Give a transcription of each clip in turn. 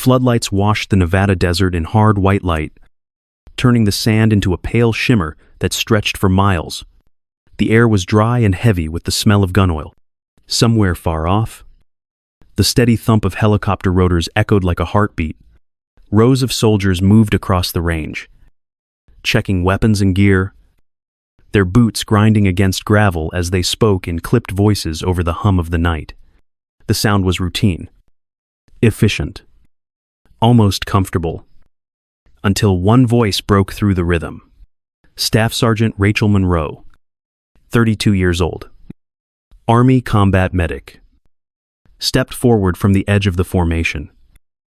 Floodlights washed the Nevada desert in hard white light, turning the sand into a pale shimmer that stretched for miles. The air was dry and heavy with the smell of gun oil. Somewhere far off, the steady thump of helicopter rotors echoed like a heartbeat. Rows of soldiers moved across the range, checking weapons and gear, their boots grinding against gravel as they spoke in clipped voices over the hum of the night. The sound was routine, efficient, almost comfortable, until one voice broke through the rhythm. Staff Sergeant Rachel Monroe, 32 years old, Army combat medic, stepped forward from the edge of the formation.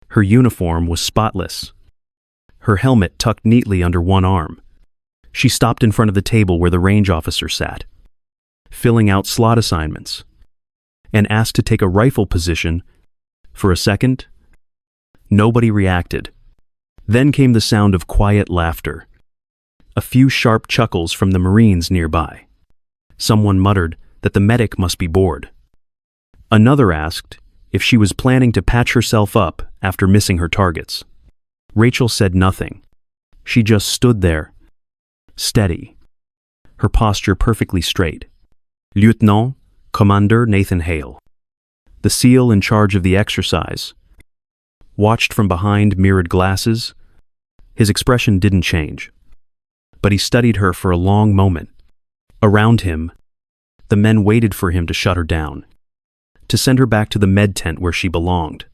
Her uniform was spotless, her helmet tucked neatly under one arm. She stopped in front of the table where the range officer sat, filling out slot assignments, and asked to take a rifle position. For a second, nobody reacted. Then came the sound of quiet laughter, a few sharp chuckles from the Marines nearby. Someone muttered that the medic must be bored. Another asked if she was planning to patch herself up after missing her targets. Rachel said nothing. She just stood there, steady, her posture perfectly straight. Lieutenant Commander Nathan Hale, the SEAL in charge of the exercise, watched from behind mirrored glasses. His expression didn't change, but he studied her for a long moment. Around him, the men waited for him to shut her down, to send her back to the med tent where she belonged.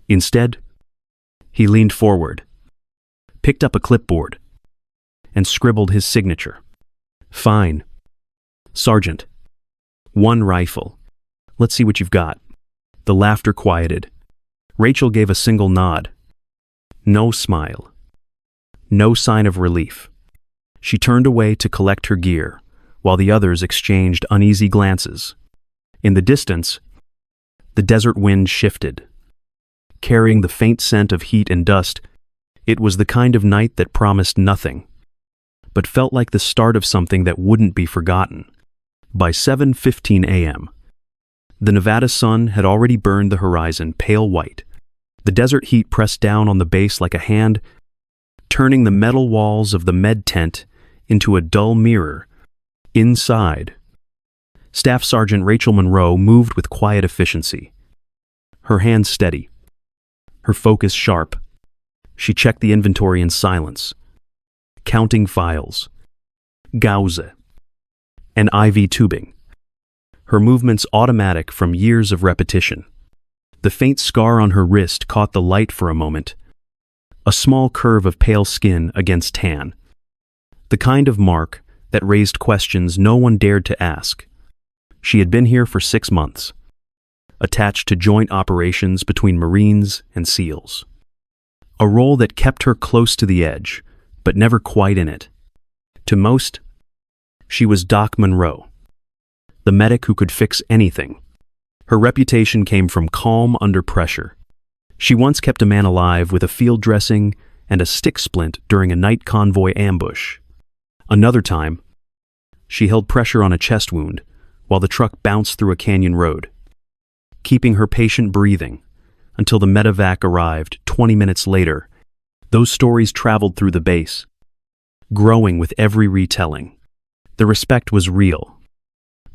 Instead, he leaned forward, picked up a clipboard, and scribbled his signature. "Fine. Sergeant. 1 rifle. Let's see what you've got." The laughter quieted. Rachel gave a single nod. No smile. No sign of relief. She turned away to collect her gear, while the others exchanged uneasy glances. In the distance, the desert wind shifted, carrying the faint scent of heat and dust. It was the kind of night that promised nothing, but felt like the start of something that wouldn't be forgotten. By 7:15 a.m., the Nevada sun had already burned the horizon pale white. The desert heat pressed down on the base like a hand, turning the metal walls of the med tent into a dull mirror. Inside, Staff Sergeant Rachel Monroe moved with quiet efficiency, her hands steady, her focus sharp. She checked the inventory in silence, counting files, gauze, and IV tubing, her movements automatic from years of repetition. The faint scar on her wrist caught the light for a moment, a small curve of pale skin against tan, the kind of mark that raised questions no one dared to ask. She had been here for 6 months, attached to joint operations between Marines and SEALs. A role that kept her close to the edge, but never quite in it. To most, she was Doc Monroe, the medic who could fix anything. Her reputation came from calm under pressure. She once kept a man alive with a field dressing and a stick splint during a night convoy ambush. Another time, she held pressure on a chest wound while the truck bounced through a canyon road, keeping her patient breathing until the medevac arrived 20 minutes later. Those stories traveled through the base, growing with every retelling. The respect was real,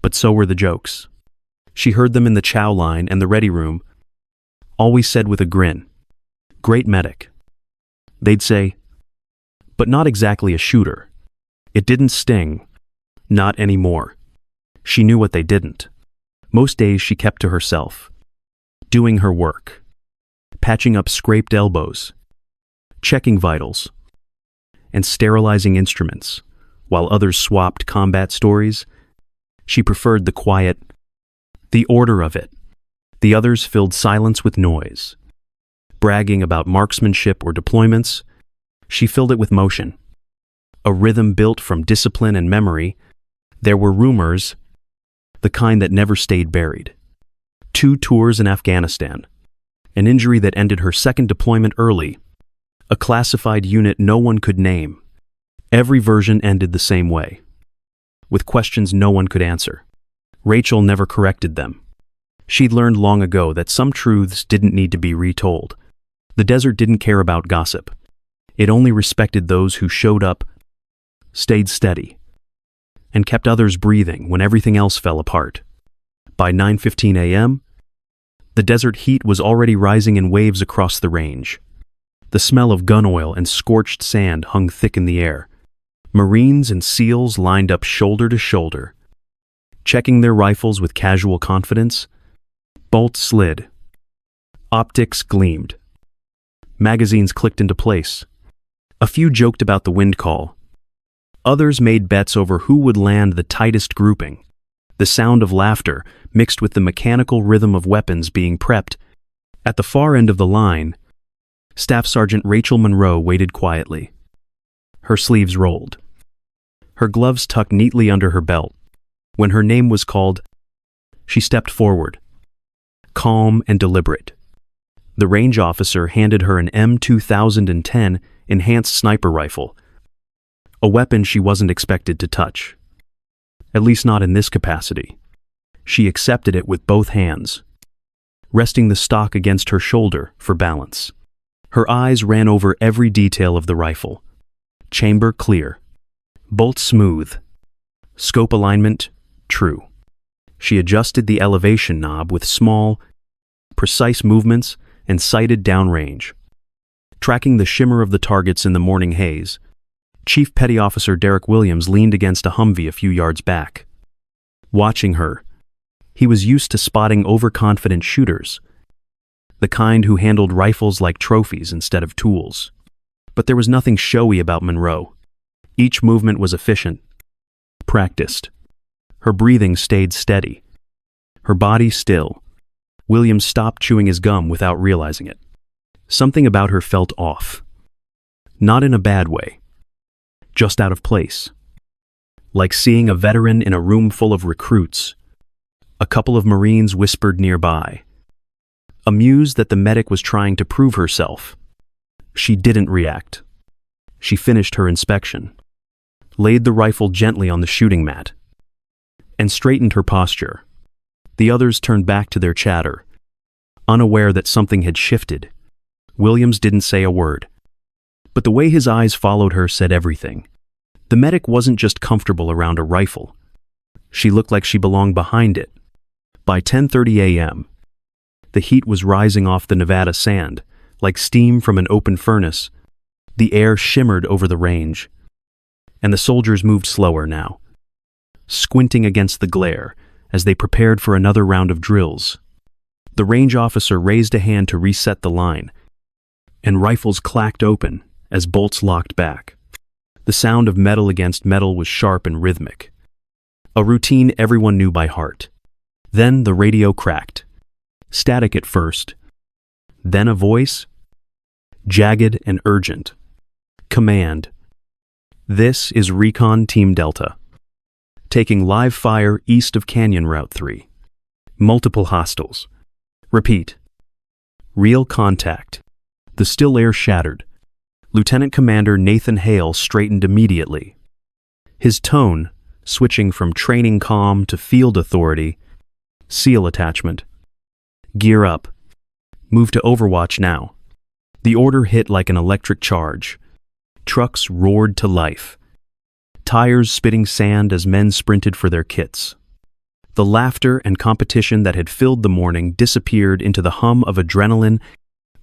but so were the jokes. She heard them in the chow line and the ready room, always said with a grin, "Great medic." They'd say, "But not exactly a shooter." It didn't sting. Not anymore. She knew what they didn't. Most days she kept to herself, doing her work, patching up scraped elbows, checking vitals, and sterilizing instruments. While others swapped combat stories, she preferred the quiet, the order of it. The others filled silence with noise. Bragging about marksmanship or deployments, she filled it with motion. A rhythm built from discipline and memory. There were rumors, the kind that never stayed buried. 2 tours in Afghanistan, an injury that ended her 2nd deployment early, a classified unit no one could name. Every version ended the same way, with questions no one could answer. Rachel never corrected them. She'd learned long ago that some truths didn't need to be retold. The desert didn't care about gossip. It only respected those who showed up, stayed steady, and kept others breathing when everything else fell apart. By 9:15 a.m., the desert heat was already rising in waves across the range. The smell of gun oil and scorched sand hung thick in the air. Marines and SEALs lined up shoulder to shoulder, checking their rifles with casual confidence. Bolts slid. Optics gleamed. Magazines clicked into place. A few joked about the wind call. Others made bets over who would land the tightest grouping. The sound of laughter mixed with the mechanical rhythm of weapons being prepped. At the far end of the line, Staff Sergeant Rachel Monroe waited quietly. Her sleeves rolled. Her gloves tucked neatly under her belt. When her name was called, she stepped forward, calm and deliberate. The range officer handed her an M2010 enhanced sniper rifle, a weapon she wasn't expected to touch. At least not in this capacity. She accepted it with both hands, resting the stock against her shoulder for balance. Her eyes ran over every detail of the rifle. Chamber clear. Bolt smooth. Scope alignment true. She adjusted the elevation knob with small, precise movements and sighted downrange. Tracking the shimmer of the targets in the morning haze, Chief Petty Officer Derek Williams leaned against a Humvee a few yards back. Watching her, he was used to spotting overconfident shooters, the kind who handled rifles like trophies instead of tools. But there was nothing showy about Monroe. Each movement was efficient, practiced. Her breathing stayed steady, her body still. Williams stopped chewing his gum without realizing it. Something about her felt off. Not in a bad way, just out of place. Like seeing a veteran in a room full of recruits. A couple of Marines whispered nearby, amused that the medic was trying to prove herself. She didn't react. She finished her inspection, laid the rifle gently on the shooting mat, and straightened her posture. The others turned back to their chatter, unaware that something had shifted. Williams didn't say a word, but the way his eyes followed her said everything. The medic wasn't just comfortable around a rifle. She looked like she belonged behind it. By 10:30 a.m., the heat was rising off the Nevada sand, like steam from an open furnace. The air shimmered over the range, and the soldiers moved slower now, squinting against the glare as they prepared for another round of drills. The range officer raised a hand to reset the line, and rifles clacked open as bolts locked back. The sound of metal against metal was sharp and rhythmic, a routine everyone knew by heart. Then the radio cracked, static at first, then a voice, jagged and urgent. Command. This is Recon Team Delta. Taking live fire east of Canyon Route 3. Multiple hostiles. Repeat. Real contact. The still air shattered. Lieutenant Commander Nathan Hale straightened immediately. His tone, switching from training calm to field authority. SEAL attachment. Gear up. Move to Overwatch now. The order hit like an electric charge. Trucks roared to life. Tires spitting sand as men sprinted for their kits. The laughter and competition that had filled the morning disappeared into the hum of adrenaline.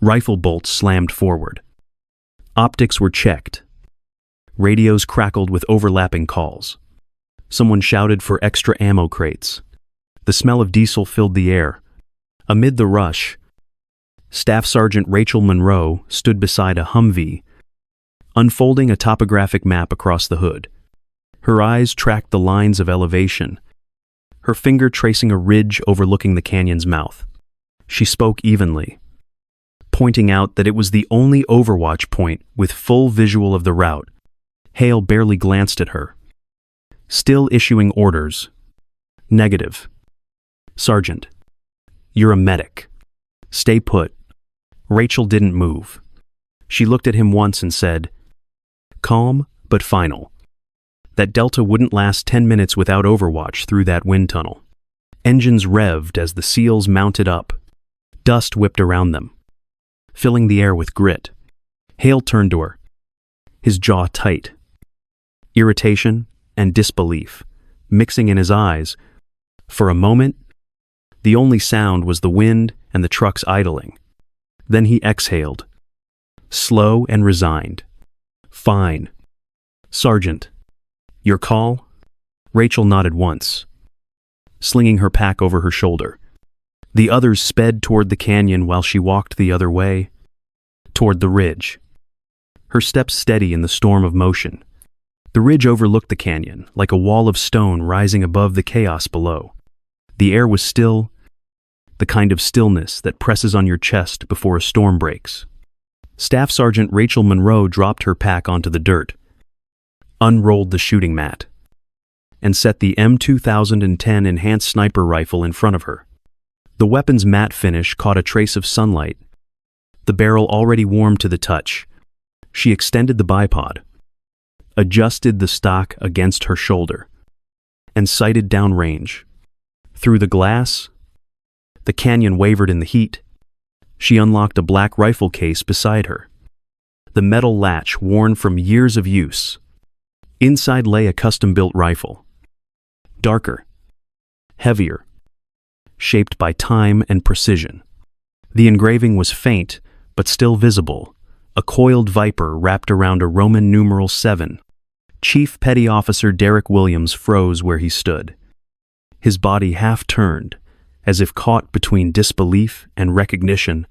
Rifle bolts slammed forward. Optics were checked. Radios crackled with overlapping calls. Someone shouted for extra ammo crates. The smell of diesel filled the air. Amid the rush, Staff Sergeant Rachel Monroe stood beside a Humvee, unfolding a topographic map across the hood. Her eyes tracked the lines of elevation, her finger tracing a ridge overlooking the canyon's mouth. She spoke evenly, pointing out that it was the only overwatch point with full visual of the route. Hale barely glanced at her. Still issuing orders. Negative. Sergeant, you're a medic. Stay put. Rachel didn't move. She looked at him once and said, calm but final. That Delta wouldn't last 10 minutes without overwatch through that wind tunnel. Engines revved as the SEALs mounted up. Dust whipped around them. filling the air with grit. Hale turned to her, his jaw tight. Irritation and disbelief mixing in his eyes. For a moment, the only sound was the wind and the trucks idling. Then he exhaled, slow and resigned. "Fine. Sergeant, your call?" Rachel nodded once, slinging her pack over her shoulder. The others sped toward the canyon while she walked the other way, toward the ridge, her steps steady in the storm of motion. The ridge overlooked the canyon, like a wall of stone rising above the chaos below. The air was still, the kind of stillness that presses on your chest before a storm breaks. Staff Sergeant Rachel Monroe dropped her pack onto the dirt, unrolled the shooting mat, and set the M2010 enhanced sniper rifle in front of her. The weapon's matte finish caught a trace of sunlight, the barrel already warm to the touch. She extended the bipod, adjusted the stock against her shoulder, and sighted downrange. Through the glass, the canyon wavered in the heat. She unlocked a black rifle case beside her, the metal latch worn from years of use. Inside lay a custom-built rifle, darker, heavier, shaped by time and precision. The engraving was faint, but still visible, a coiled viper wrapped around a Roman numeral 7. Chief Petty Officer Derek Williams froze where he stood, his body half-turned, as if caught between disbelief and recognition.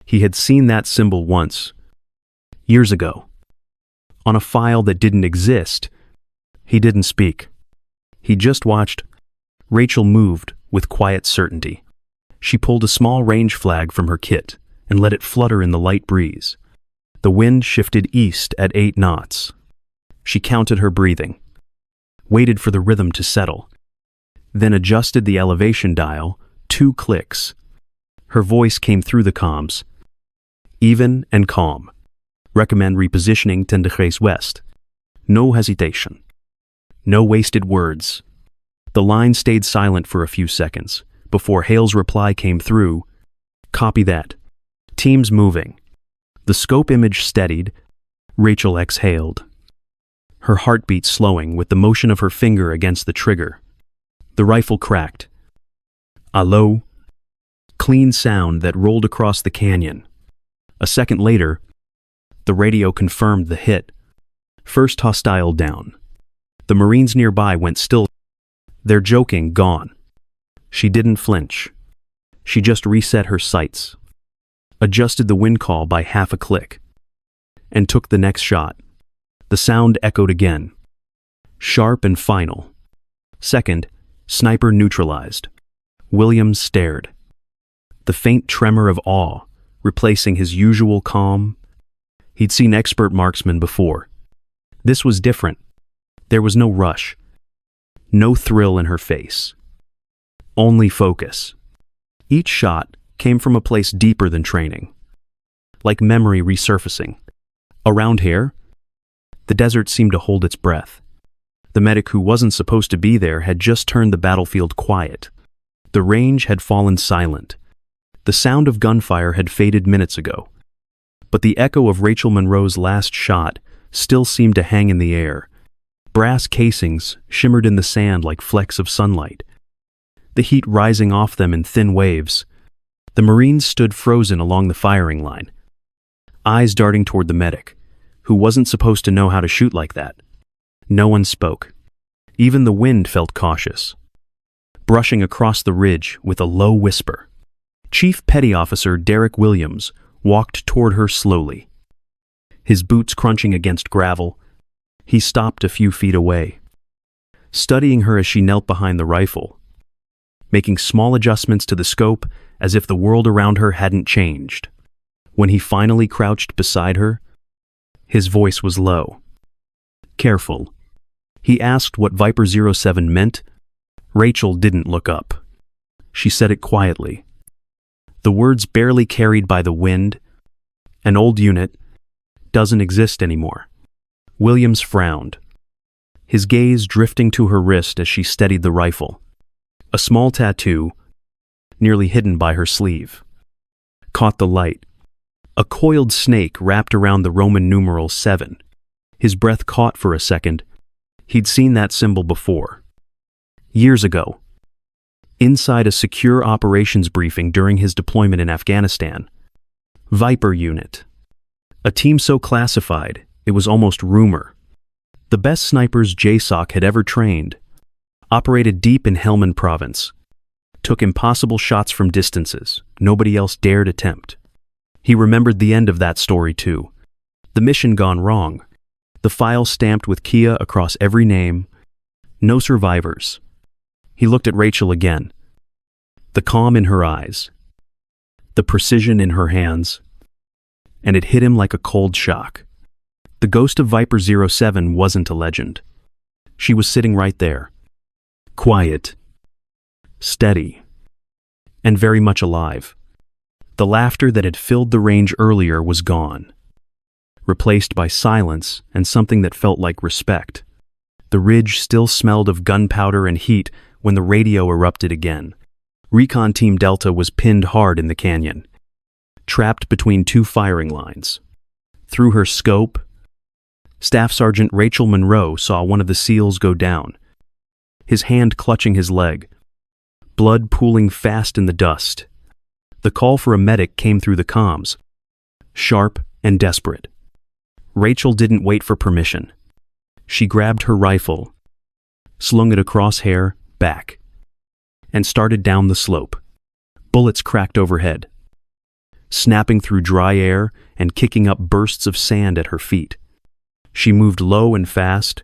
He had seen that symbol once, years ago, on a file that didn't exist. He didn't speak. He just watched. Rachel moved with quiet certainty. She pulled a small range flag from her kit and let it flutter in the light breeze. The wind shifted east at 8 knots. She counted her breathing, waited for the rhythm to settle, then adjusted the elevation dial 2 clicks. Her voice came through the comms, even and calm. "Recommend repositioning 10 degrees west. No hesitation. No wasted words." The line stayed silent for a few seconds before Hale's reply came through. "Copy that. Teams moving." The scope image steadied. Rachel exhaled, her heartbeat slowing with the motion of her finger against the trigger. The rifle cracked. A low, clean sound that rolled across the canyon. A second later, the radio confirmed the hit. First hostile down. The Marines nearby went still. Their joking gone. She didn't flinch. She just reset her sights, adjusted the wind call by half a click, and took the next shot. The sound echoed again, sharp and final. Second, sniper neutralized. Williams stared, the faint tremor of awe replacing his usual calm. He'd seen expert marksmen before. This was different. There was no rush, no thrill in her face, only focus. Each shot came from a place deeper than training, like memory resurfacing. Around here, the desert seemed to hold its breath. The medic who wasn't supposed to be there had just turned the battlefield quiet. The range had fallen silent. The sound of gunfire had faded minutes ago. But the echo of Rachel Monroe's last shot still seemed to hang in the air. Brass casings shimmered in the sand like flecks of sunlight, the heat rising off them in thin waves. The Marines stood frozen along the firing line, eyes darting toward the medic, who wasn't supposed to know how to shoot like that. No one spoke. Even the wind felt cautious, brushing across the ridge with a low whisper. Chief Petty Officer Derek Williams walked toward her slowly, his boots crunching against gravel. He stopped a few feet away, studying her as she knelt behind the rifle, making small adjustments to the scope as if the world around her hadn't changed. When he finally crouched beside her, his voice was low, careful. He asked what Viper 07 meant. Rachel didn't look up. She said it quietly, the words barely carried by the wind. "An old unit doesn't exist anymore." Williams frowned, his gaze drifting to her wrist as she steadied the rifle. A small tattoo, nearly hidden by her sleeve, caught the light, A coiled snake wrapped around the Roman numeral 7. His breath caught for a second. He'd seen that symbol before. Years ago. Inside a secure operations briefing during his deployment in Afghanistan. Viper Unit. A team so classified, it was almost rumor. The best snipers JSOC had ever trained. Operated deep in Helmand province. Took impossible shots from distances nobody else dared attempt. He remembered the end of that story too. The mission gone wrong. The file stamped with Kia across every name. No survivors. He looked at Rachel again. The calm in her eyes. The precision in her hands. And it hit him like a cold shock. The ghost of Viper 07 wasn't a legend. She was sitting right there. Quiet. Steady. And very much alive. The laughter that had filled the range earlier was gone. Replaced by silence and something that felt like respect. The ridge still smelled of gunpowder and heat when the radio erupted again. Recon Team Delta was pinned hard in the canyon. Trapped between two firing lines. Through her scope, Staff Sergeant Rachel Monroe saw one of the SEALs go down. His hand clutching his leg. Blood pooling fast in the dust. The call for a medic came through the comms. Sharp and desperate. Rachel didn't wait for permission. She grabbed her rifle, slung it across hair, back, and started down the slope. Bullets cracked overhead, snapping through dry air and kicking up bursts of sand at her feet. She moved low and fast,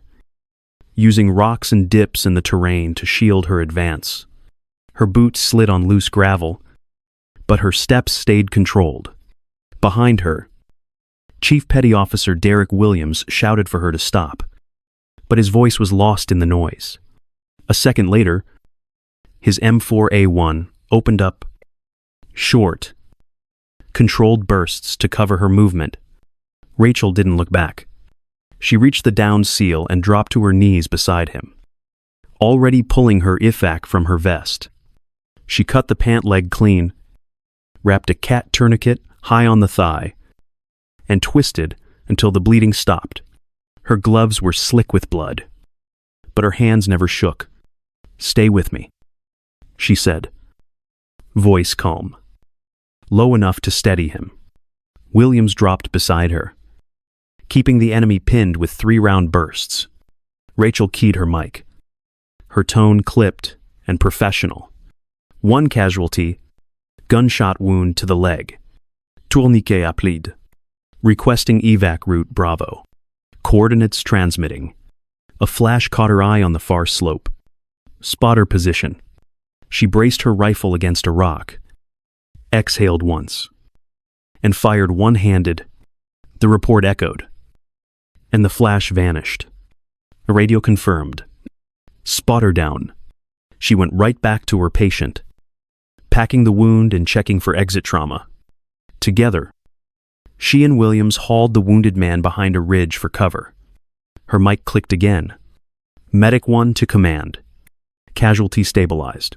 using rocks and dips in the terrain to shield her advance. Her boots slid on loose gravel, but her steps stayed controlled. Behind her, Chief Petty Officer Derek Williams shouted for her to stop, but his voice was lost in the noise. A second later, his M4A1 opened up, short, controlled bursts to cover her movement. Rachel didn't look back. She reached the downed SEAL and dropped to her knees beside him, already pulling her IFAK from her vest. She cut the pant leg clean, wrapped a cat tourniquet high on the thigh, and twisted until the bleeding stopped. Her gloves were slick with blood, but her hands never shook. "Stay with me," she said, voice calm, low enough to steady him. Williams dropped beside her, keeping the enemy pinned with 3-round bursts. Rachel keyed her mic, her tone clipped and professional. One casualty, gunshot wound to the leg. Tourniquet applied. Requesting evac route Bravo. Coordinates transmitting. A flash caught her eye on the far slope. Spotter position. She braced her rifle against a rock, exhaled once, and fired one-handed. The report echoed, and the flash vanished. The radio confirmed. Spotter down. She went right back to her patient, packing the wound and checking for exit trauma. Together, she and Williams hauled the wounded man behind a ridge for cover. Her mic clicked again. Medic 1 to command. Casualty stabilized.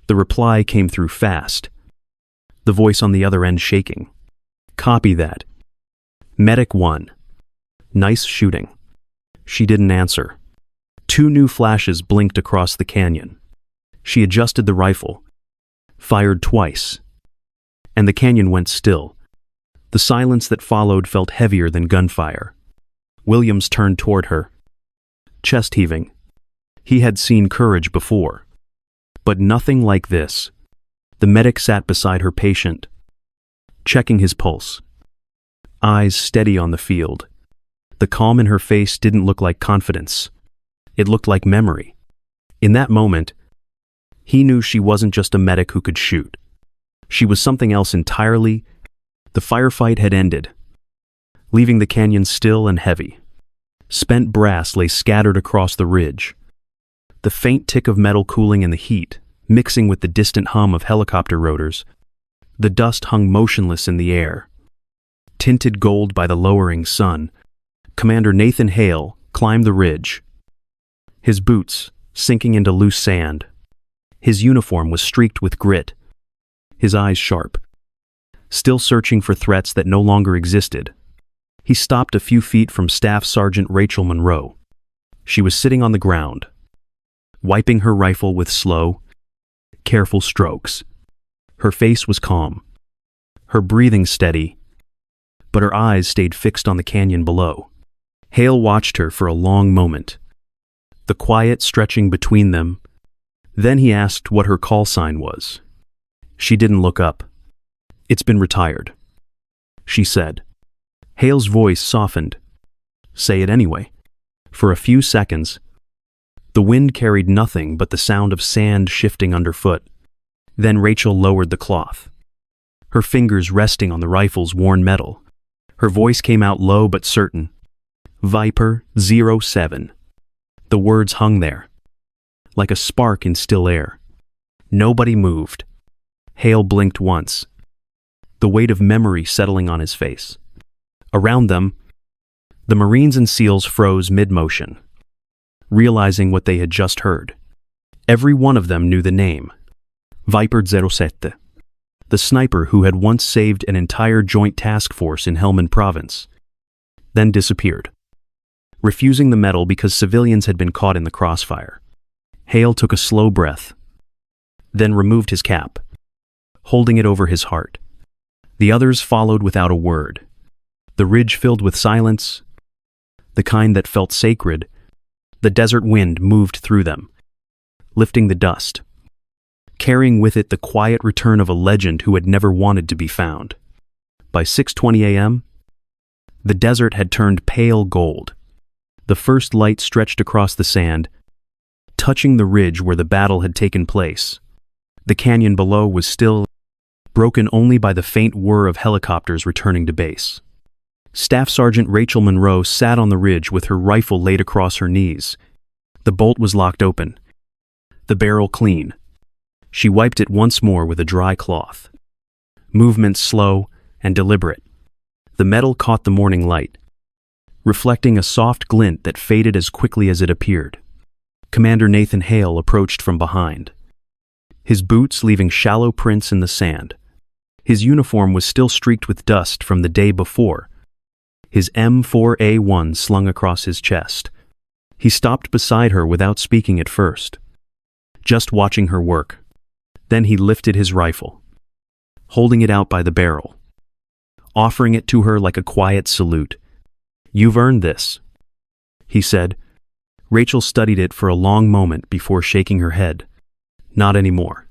The reply came through fast, the voice on the other end shaking. Copy that. Medic 1. Nice shooting. She didn't answer. 2 new flashes blinked across the canyon. She adjusted the rifle, fired twice, and the canyon went still. The silence that followed felt heavier than gunfire. Williams turned toward her, chest heaving. He had seen courage before, but nothing like this. The medic sat beside her patient, checking his pulse, eyes steady on the field. The calm in her face didn't look like confidence. It looked like memory. In that moment, he knew she wasn't just a medic who could shoot. She was something else entirely. The firefight had ended, leaving the canyon still and heavy. Spent brass lay scattered across the ridge. The faint tick of metal cooling in the heat, mixing with the distant hum of helicopter rotors. The dust hung motionless in the air, tinted gold by the lowering sun. Commander Nathan Hale climbed the ridge, his boots sinking into loose sand. His uniform was streaked with grit, his eyes sharp. still searching for threats that no longer existed. He stopped a few feet from Staff Sergeant Rachel Monroe. She was sitting on the ground, wiping her rifle with slow, careful strokes. Her face was calm, her breathing steady, but her eyes stayed fixed on the canyon below. Hale watched her for a long moment, the quiet stretching between them. Then he asked what her call sign was. She didn't look up. "It's been retired," she said. Hale's voice softened. "Say it anyway." For a few seconds, the wind carried nothing but the sound of sand shifting underfoot. Then Rachel lowered the cloth, her fingers resting on the rifle's worn metal. Her voice came out low but certain. "Viper 07. The words hung there, like a spark in still air. Nobody moved. Hale blinked once, the weight of memory settling on his face. Around them, the Marines and SEALs froze mid-motion, realizing what they had just heard. Every one of them knew the name, Viper 07, the sniper who had once saved an entire joint task force in Helmand Province, then disappeared, refusing the medal because civilians had been caught in the crossfire. Hale took a slow breath, then removed his cap, holding it over his heart. The others followed without a word. The ridge filled with silence, the kind that felt sacred. The desert wind moved through them, lifting the dust, carrying with it the quiet return of a legend who had never wanted to be found. By 6:20 a.m., the desert had turned pale gold. The first light stretched across the sand, touching the ridge where the battle had taken place. The canyon below was still, broken only by the faint whir of helicopters returning to base. Staff Sergeant Rachel Monroe sat on the ridge with her rifle laid across her knees. The bolt was locked open, the barrel clean. She wiped it once more with a dry cloth. Movements slow and deliberate. The metal caught the morning light, reflecting a soft glint that faded as quickly as it appeared. Commander Nathan Hale approached from behind, his boots leaving shallow prints in the sand. His uniform was still streaked with dust from the day before, his M4A1 slung across his chest. He stopped beside her without speaking at first, just watching her work. Then he lifted his rifle, holding it out by the barrel, offering it to her like a quiet salute. "You've earned this," he said. Rachel studied it for a long moment before shaking her head. "Not anymore.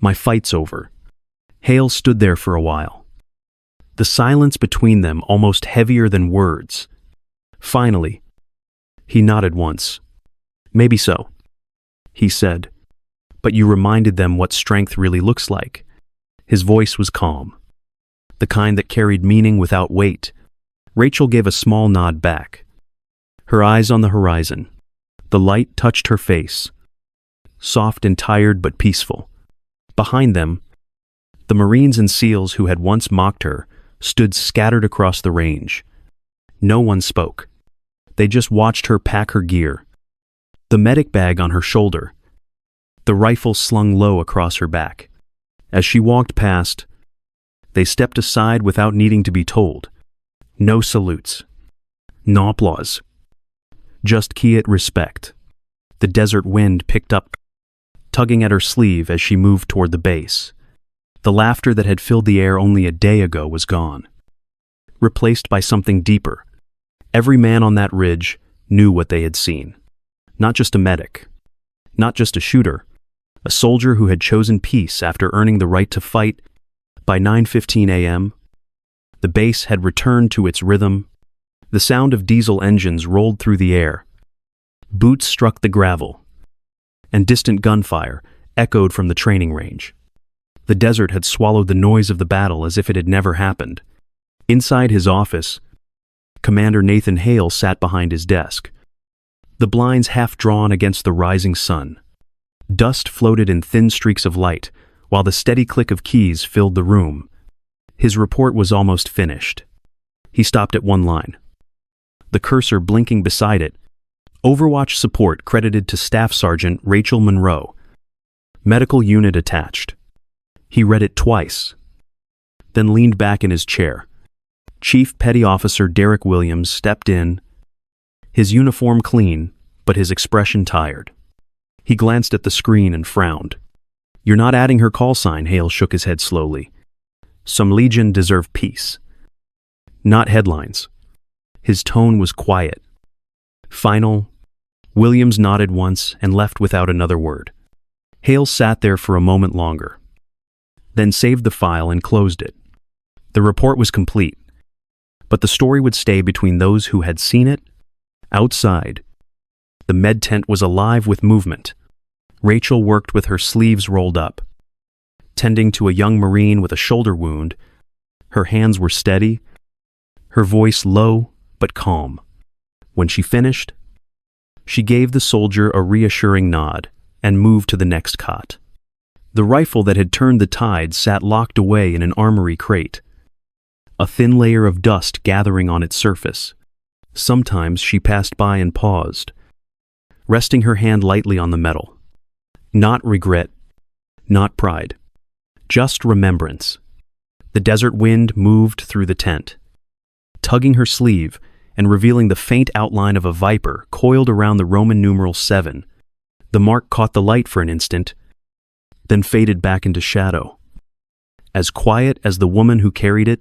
My fight's over." Hale stood there for a while, the silence between them almost heavier than words. Finally, he nodded once. "Maybe so," he said, "but you reminded them what strength really looks like." His voice was calm, the kind that carried meaning without weight. Rachel gave a small nod back, her eyes on the horizon. The light touched her face, soft and tired but peaceful. Behind them, the Marines and SEALs who had once mocked her stood scattered across the range. No one spoke. They just watched her pack her gear, the medic bag on her shoulder, the rifle slung low across her back. As she walked past, they stepped aside without needing to be told. No salutes, no applause, just quiet respect. The desert wind picked up, tugging at her sleeve as she moved toward the base. The laughter that had filled the air only a day ago was gone, replaced by something deeper. Every man on that ridge knew what they had seen. Not just a medic, not just a shooter, a soldier who had chosen peace after earning the right to fight. By 9:15 a.m., the base had returned to its rhythm. The sound of diesel engines rolled through the air. Boots struck the gravel, and distant gunfire echoed from the training range. The desert had swallowed the noise of the battle as if it had never happened. Inside his office, Commander Nathan Hale sat behind his desk, the blinds half drawn against the rising sun. Dust floated in thin streaks of light, while the steady click of keys filled the room. His report was almost finished. He stopped at one line, the cursor blinking beside it. Overwatch support credited to Staff Sergeant Rachel Monroe. Medical unit attached. He read it twice. then leaned back in his chair. Chief Petty Officer Derek Williams stepped in, his uniform clean, but his expression tired. He glanced at the screen and frowned. "You're not adding her call sign," Hale shook his head slowly. "Some legion deserve peace, not headlines." His tone was quiet. Final. Williams nodded once and left without another word. Hale sat there for a moment longer, then saved the file and closed it. The report was complete, but the story would stay between those who had seen it. Outside, the med tent was alive with movement. Rachel worked with her sleeves rolled up, tending to a young Marine with a shoulder wound. Her hands were steady, her voice low but calm. When she finished, she gave the soldier a reassuring nod and moved to the next cot. The rifle that had turned the tide sat locked away in an armory crate, a thin layer of dust gathering on its surface. Sometimes she passed by and paused, resting her hand lightly on the metal. Not regret, not pride, just remembrance. The desert wind moved through the tent, tugging her sleeve and revealing the faint outline of a viper coiled around the Roman numeral 7. The mark caught the light for an instant, then faded back into shadow. As quiet as the woman who carried it,